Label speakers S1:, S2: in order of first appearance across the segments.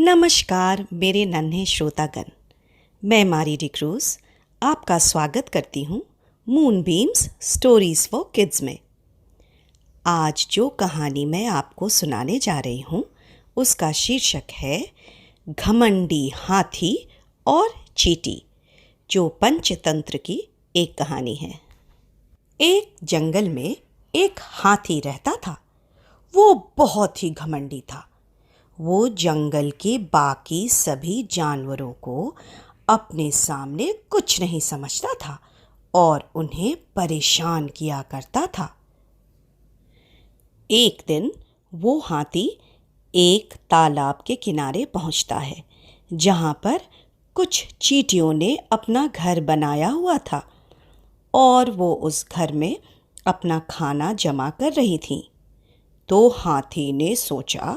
S1: नमस्कार मेरे नन्हे श्रोतागण। मैं मारी डिक्रूज आपका स्वागत करती हूँ मूनबीम्स स्टोरीज़ फॉर किड्स में। आज जो कहानी मैं आपको सुनाने जा रही हूँ उसका शीर्षक है घमंडी हाथी और चींटी, जो पंचतंत्र की एक कहानी है। एक जंगल में एक हाथी रहता था। वो बहुत ही घमंडी था। वो जंगल के बाकी सभी जानवरों को अपने सामने कुछ नहीं समझता था और उन्हें परेशान किया करता था। एक दिन वो हाथी एक तालाब के किनारे पहुंचता है, जहां पर कुछ चींटियों ने अपना घर बनाया हुआ था और वो उस घर में अपना खाना जमा कर रही थीं। तो हाथी ने सोचा,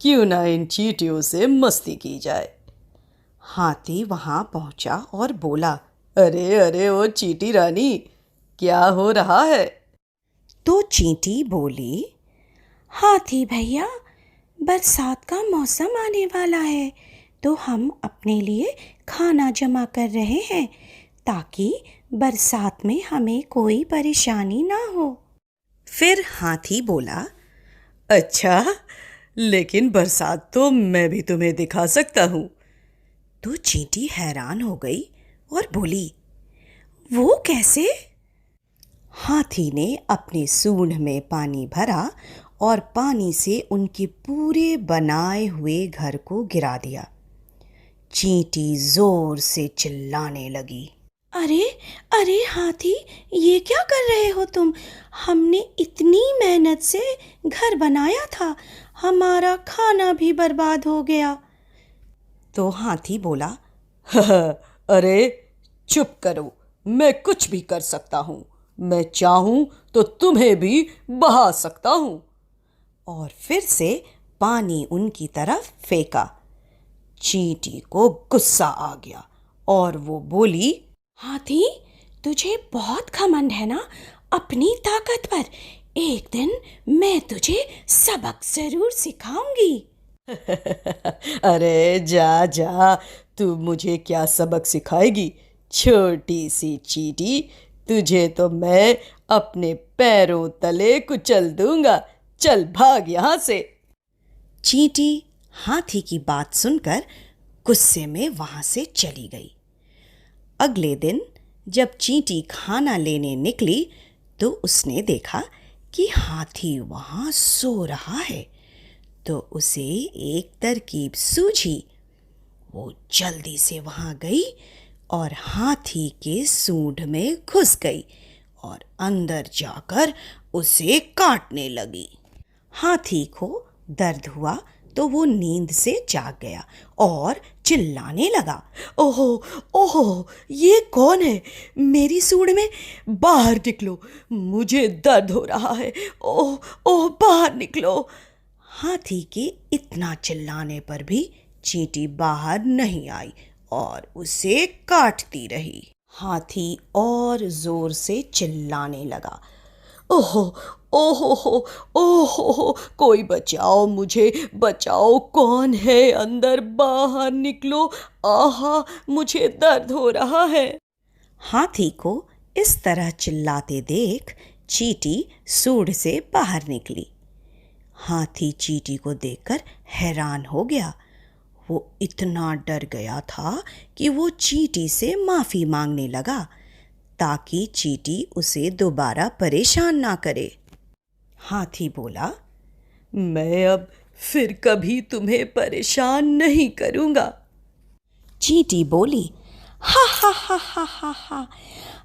S2: क्यों ना इन चींटियों से मस्ती की जाए।
S1: हाथी वहां पहुंचा और बोला,
S2: अरे अरे ओ चींटी रानी, क्या हो रहा है?
S1: तो चींटी बोली, हाथी भैया, बरसात का मौसम आने वाला है तो हम अपने लिए खाना जमा कर रहे हैं ताकि बरसात में हमें कोई परेशानी ना हो। फिर हाथी बोला,
S2: अच्छा, लेकिन बरसात तो मैं भी तुम्हें दिखा सकता हूँ।
S1: तो चींटी हैरान हो गई और बोली, वो कैसे? हाथी ने अपनी सूंड में पानी भरा और पानी से उनके पूरे बनाए हुए घर को गिरा दिया। चींटी जोर से चिल्लाने लगी, अरे अरे हाथी, ये क्या कर रहे हो तुम? हमने इतनी मेहनत से घर बनाया था, हमारा खाना भी बर्बाद हो गया। तो हाथी बोला,
S2: अरे चुप करो, मैं कुछ भी कर सकता हूँ। मैं चाहूँ तो तुम्हें भी बहा सकता हूँ।
S1: और फिर से पानी उनकी तरफ फेंका। चींटी को गुस्सा आ गया और वो बोली, हाथी, तुझे बहुत घमंड है ना अपनी ताकत पर। एक दिन मैं तुझे सबक जरूर सिखाऊंगी।
S2: अरे जा जा, तू मुझे क्या सबक सिखाएगी? छोटी सी चींटी, तुझे तो मैं अपने पैरों तले कुचल दूंगा। चल भाग यहाँ से।
S1: चींटी हाथी की बात सुनकर गुस्से में वहां से चली गई। अगले दिन जब चींटी खाना लेने निकली तो उसने देखा कि हाथी वहां सो रहा है। तो उसे एक तरकीब सूझी। वो जल्दी से वहां गई और हाथी के सूंड में घुस गई और अंदर जाकर उसे काटने लगी। हाथी को दर्द हुआ तो वो नींद से जाग गया और चिल्लाने लगा, ओहो ओहो, ये कौन है? मेरी सूंड में बाहर निकलो, मुझे दर्द हो रहा है। ओह ओह, बाहर निकलो। हाथी के इतना चिल्लाने पर भी चींटी बाहर नहीं आई और उसे काटती रही। हाथी और जोर से चिल्लाने लगा,
S2: ओहो ओहो ओहो, कोई बचाओ, मुझे बचाओ। कौन है अंदर? बाहर निकलो। आहा, मुझे दर्द हो रहा है।
S1: हाथी को इस तरह चिल्लाते देख चींटी सूंड से बाहर निकली। हाथी चींटी को देखकर हैरान हो गया। वो इतना डर गया था कि वो चींटी से माफ़ी मांगने लगा ताकि चींटी उसे दोबारा परेशान ना करे। हाथी बोला,
S2: मैं अब फिर कभी तुम्हें परेशान नहीं करूँगा।
S1: चींटी बोली, हा हा हा हा हा हा,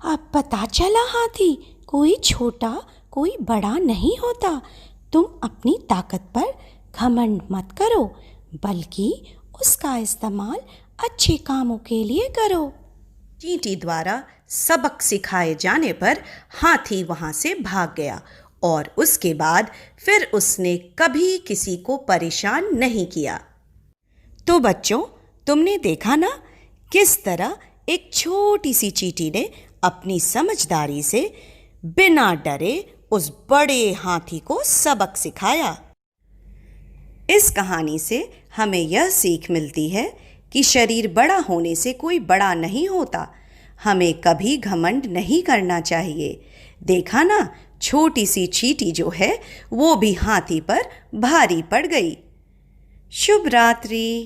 S1: अब पता चला हाथी, कोई छोटा कोई बड़ा नहीं होता। तुम अपनी ताकत पर घमंड मत करो, बल्कि उसका इस्तेमाल अच्छे कामों के लिए करो। चींटी द्वारा सबक सिखाए जाने पर हाथी वहां से भाग गया और उसके बाद फिर उसने कभी किसी को परेशान नहीं किया। तो बच्चों, तुमने देखा ना किस तरह एक छोटी सी चींटी ने अपनी समझदारी से बिना डरे उस बड़े हाथी को सबक सिखाया। इस कहानी से हमें यह सीख मिलती है कि शरीर बड़ा होने से कोई बड़ा नहीं होता। हमें कभी घमंड नहीं करना चाहिए। देखा ना, छोटी सी चींटी जो है वो भी हाथी पर भारी पड़ गई। शुभ रात्रि।